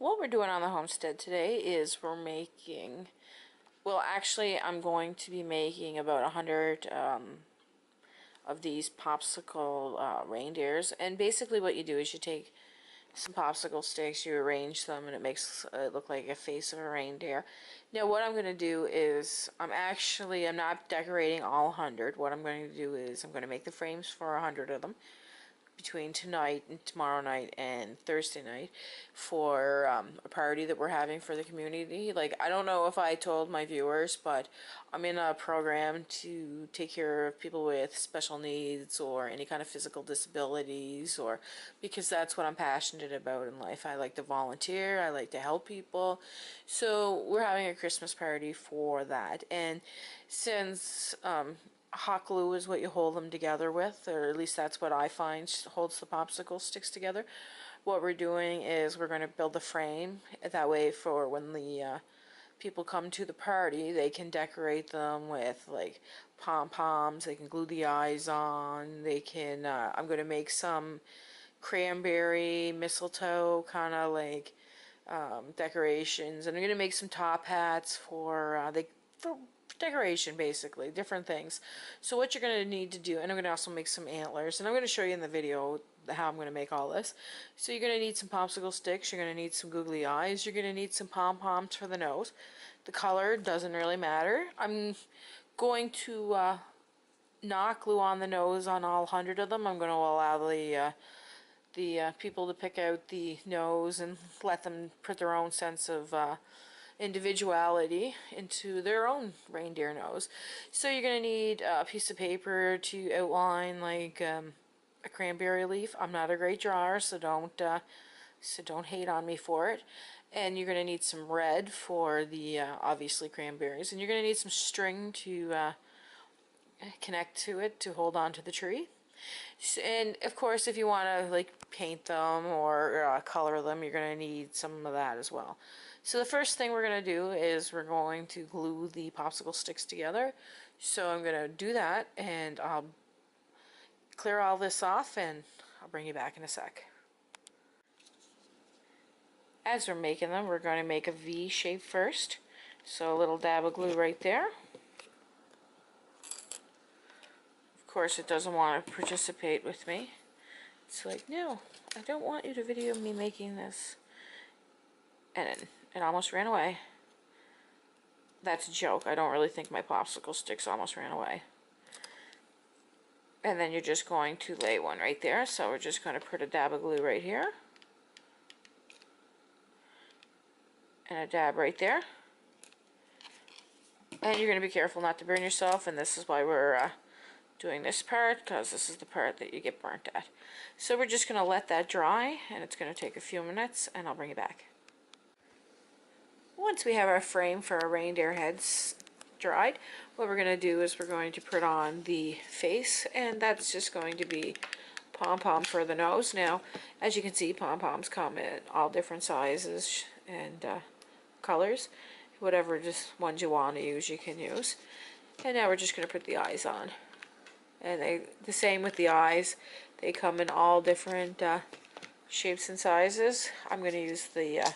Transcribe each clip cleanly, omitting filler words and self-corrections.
What we're doing on the homestead today is we're making, well, actually I'm going to be making about 100 of these popsicle reindeers. And basically what you do is you take some popsicle sticks, you arrange them, and it makes it look like a face of a reindeer. Now what I'm going to do is, I'm not decorating all 100. What I'm going to do is I'm going to make the frames for 100 of them between tonight and tomorrow night and Thursday night for a party that we're having for the community. Like, I don't know if I told my viewers, but I'm in a program to take care of people with special needs or any kind of physical disabilities, or because that's what I'm passionate about in life. I like to volunteer, I like to help people. So we're having a Christmas party for that. And since hot glue is what you hold them together with, or at least that's what I find holds the popsicle sticks together. What we're doing is we're going to build a frame, that way for when the people come to the party, they can decorate them with like pom-poms, they can glue the eyes on, they can, I'm going to make some cranberry, mistletoe kind of like decorations, and I'm going to make some top hats for decoration, basically different things. So what you're going to need to do, and I'm going to also make some antlers, and I'm going to show you in the video how I'm going to make all this. So you're going to need some popsicle sticks, you're going to need some googly eyes, you're going to need some pom-poms for the nose. The color doesn't really matter. I'm going to not glue on the nose on all 100 of them. I'm going to allow the people to pick out the nose and let them put their own sense of individuality into their own reindeer nose. So you're going to need a piece of paper to outline like a cranberry leaf. I'm not a great drawer, so don't hate on me for it. And you're going to need some red for the obviously cranberries, and you're going to need some string to connect to it to hold on to the tree. And of course, if you want to like paint them or color them, you're going to need some of that as well. So the first thing we're going to do is we're going to glue the popsicle sticks together. So I'm going to do that, and I'll clear all this off and I'll bring you back in a sec. As we're making them, we're going to make a V shape first. So a little dab of glue right there. Of course, it doesn't want to participate with me. It's like, no, I don't want you to video me making this. And it almost ran away. That's a joke. I don't really think my popsicle sticks almost ran away. And then you're just going to lay one right there. So we're just going to put a dab of glue right here. And a dab right there. And you're going to be careful not to burn yourself, and this is why we're doing this part, because this is the part that you get burnt at. So we're just going to let that dry, and it's going to take a few minutes, and I'll bring you back. Once we have our frame for our reindeer heads dried, what we're going to do is we're going to put on the face, and that's just going to be pom-pom for the nose. Now, as you can see, pom-poms come in all different sizes and colors. Whatever just ones you want to use, you can use. And now we're just going to put the eyes on. And the same with the eyes. They come in all different shapes and sizes. I'm going to use the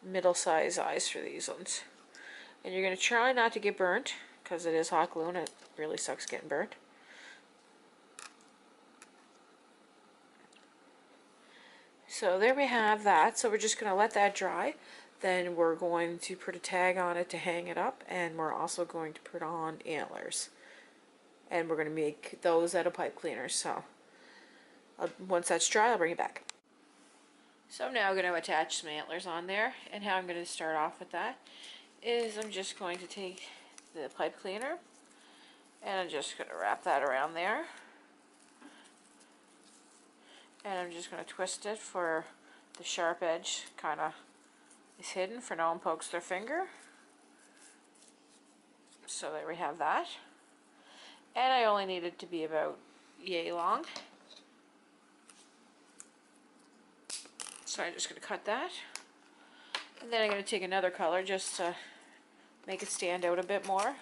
middle size eyes for these ones. And you're going to try not to get burnt, because it is hot glue and it really sucks getting burnt. So there we have that. So we're just going to let that dry. Then we're going to put a tag on it to hang it up, and we're also going to put on antlers. And we're going to make those out of pipe cleaners. So once that's dry, I'll bring it back. So I'm now going to attach some antlers on there, and how I'm going to start off with that is I'm just going to take the pipe cleaner, and I'm just going to wrap that around there. And I'm just going to twist it for the sharp edge kind of is hidden, for no one pokes their finger. So there we have that. And I only need it to be about yay long. So I'm just going to cut that. And then I'm going to take another color just to make it stand out a bit more.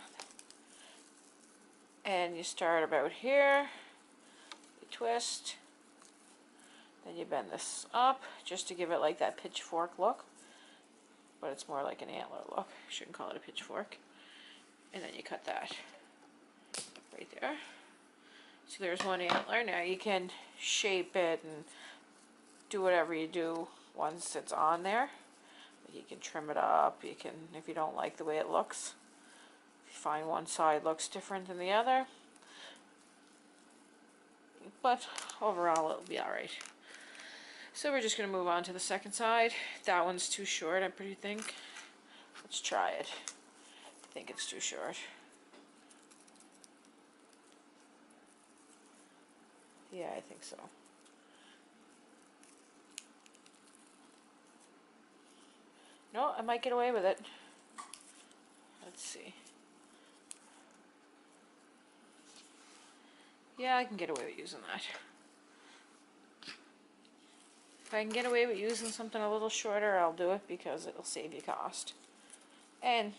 And you start about here, you twist, then you bend this up just to give it like that pitchfork look. but it's more like an antler look. Shouldn't call it a pitchfork. And then you cut that right there. So there's one antler. Now you can shape it and do whatever you do once it's on there. You can trim it up. You can, if you don't like the way it looks, if you find one side looks different than the other. But overall it'll be alright. So we're just going to move on to the second side. That one's too short, I pretty think. Let's try it. I think it's too short. Yeah, I think so. No, I might get away with it. Let's see. Yeah, I can get away with using that. If I can get away with using something a little shorter, I'll do it because it'll save you cost. And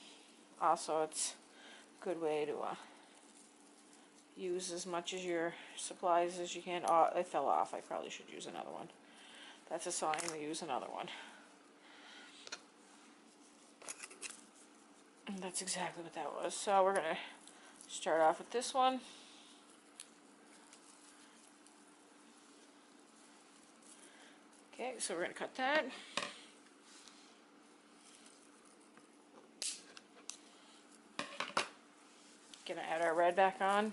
also it's a good way to use as much of your supplies as you can. Oh, it fell off. I probably should use another one. That's a sign to use another one. And that's exactly what that was. So we're going to start off with this one. Okay, so we're going to cut that. Going to add our red back on.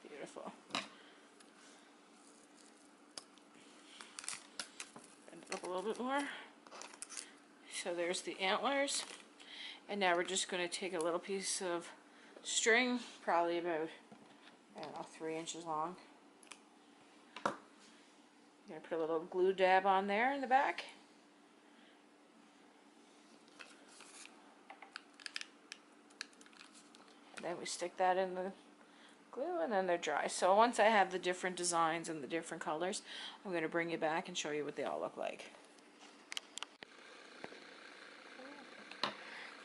Beautiful. Bend it up a little bit more. So there's the antlers. And now we're just going to take a little piece of string, probably about, I don't know, 3 inches long. I'm going to put a little glue dab on there in the back. And then we stick that in the glue and then they're dry. So once I have the different designs and the different colors, I'm going to bring you back and show you what they all look like.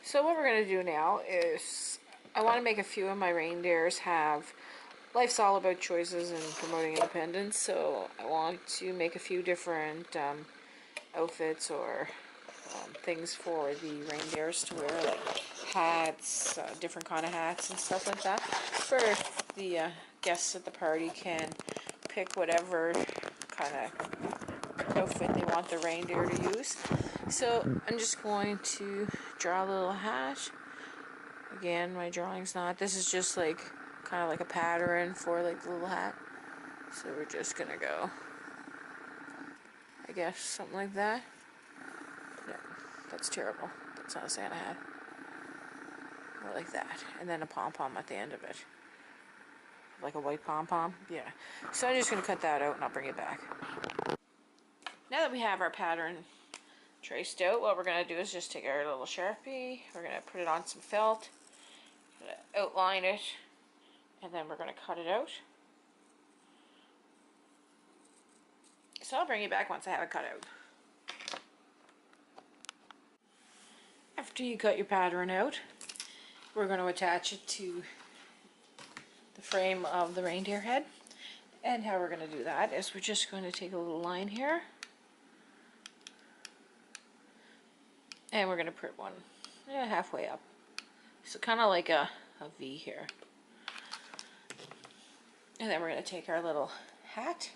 So what we're going to do now is I want to make a few of my reindeers have life's all about choices and promoting independence, so I want to make a few different outfits or things for the reindeers to wear, like hats, different kind of hats and stuff like that, for the guests at the party can pick whatever kind of outfit they want the reindeer to use. So I'm just going to draw a little hat. Again, my drawing's not, this is just like kind of like a pattern for like the little hat. So we're just gonna go, I guess, something like that. No, that's terrible. That's not a Santa hat. More like that. And then a pom-pom at the end of it. Like a white pom-pom. Yeah. So I'm just gonna cut that out and I'll bring it back. Now that we have our pattern traced out, what we're gonna do is just take our little Sharpie, we're gonna put it on some felt, gonna outline it, and then we're gonna cut it out. So I'll bring you back once I have it cut out. After you cut your pattern out, we're going to attach it to the frame of the reindeer head. And how we're going to do that is we're just going to take a little line here. And we're going to put one halfway up. So kind of like a V here. And then we're going to take our little hat.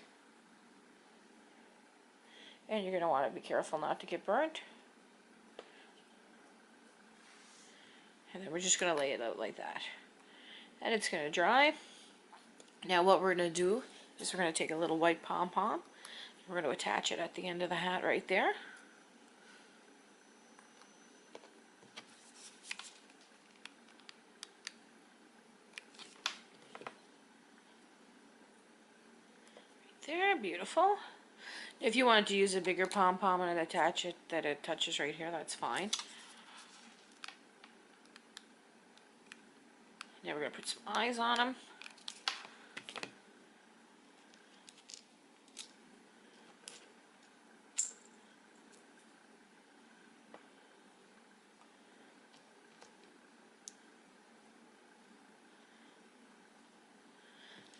And you're going to want to be careful not to get burnt. And then we're just going to lay it out like that. And it's going to dry. Now what we're going to do is we're going to take a little white pom-pom. We're going to attach it at the end of the hat right there. Right there, beautiful. If you wanted to use a bigger pom-pom and attach it that it touches right here, that's fine. Now we're going to put some eyes on them.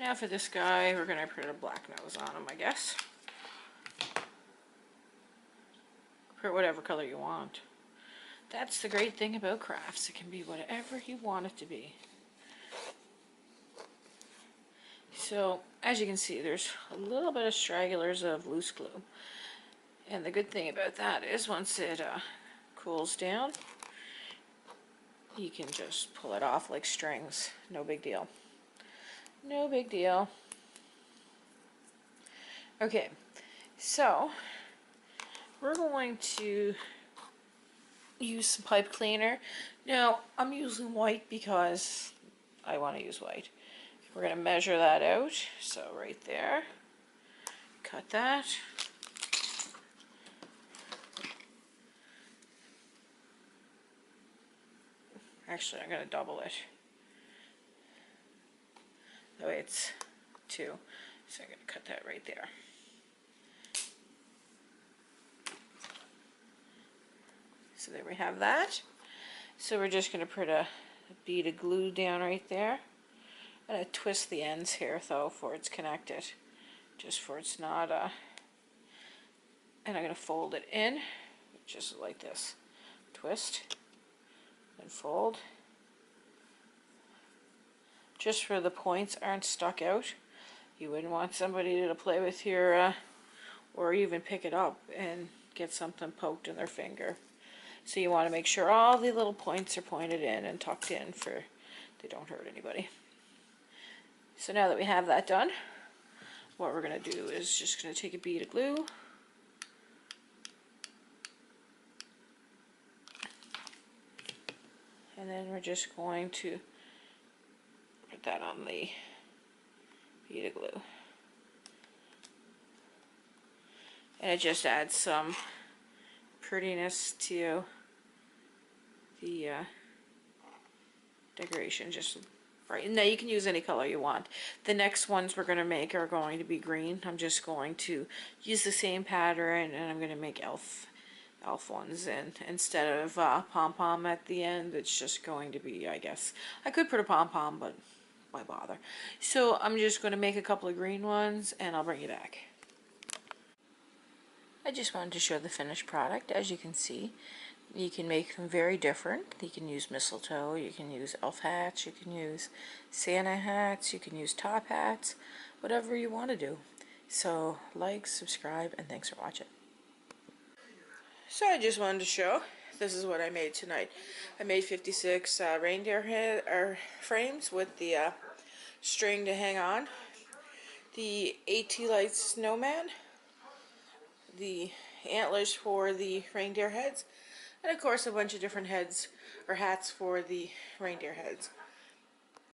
Now for this guy, we're going to put a black nose on him, I guess. Put whatever color you want. That's the great thing about crafts. It can be whatever you want it to be. So, as you can see, there's a little bit of stragglers of loose glue. And the good thing about that is once it cools down, you can just pull it off like strings. No big deal. No big deal. Okay, so we're going to use some pipe cleaner. Now, I'm using white because I want to use white. We're going to measure that out. So right there, cut that. Actually, I'm going to double it. That way it's 2. So I'm going to cut that right there. So there we have that. So we're just going to put a bead of glue down right there. I'm going to twist the ends here though for it's connected. Just for it's not and I'm going to fold it in just like this. Twist and fold. Just for the points aren't stuck out. You wouldn't want somebody to play with your or even pick it up and get something poked in their finger. So you want to make sure all the little points are pointed in and tucked in for they don't hurt anybody. So now that we have that done, what we're going to do is just going to take a bead of glue. And then we're just going to put that on the bead of glue. And it just adds some prettiness to the decoration. Just right. Now you can use any color you want. The next ones we're going to make are going to be green. I'm just going to use the same pattern and I'm going to make elf ones, and instead of pom-pom at the end, it's just going to be, I guess, I could put a pom-pom, but why bother? So I'm just going to make a couple of green ones and I'll bring you back. I just wanted to show the finished product. As you can see, you can make them very different. You can use mistletoe, you can use elf hats, you can use Santa hats, you can use top hats, whatever you want to do. So like, subscribe, and thanks for watching. So I just wanted to show, this is what I made tonight. I made 56 reindeer head or frames with the string to hang on, the AT Light snowman, the antlers for the reindeer heads, and of course a bunch of different heads or hats for the reindeer heads.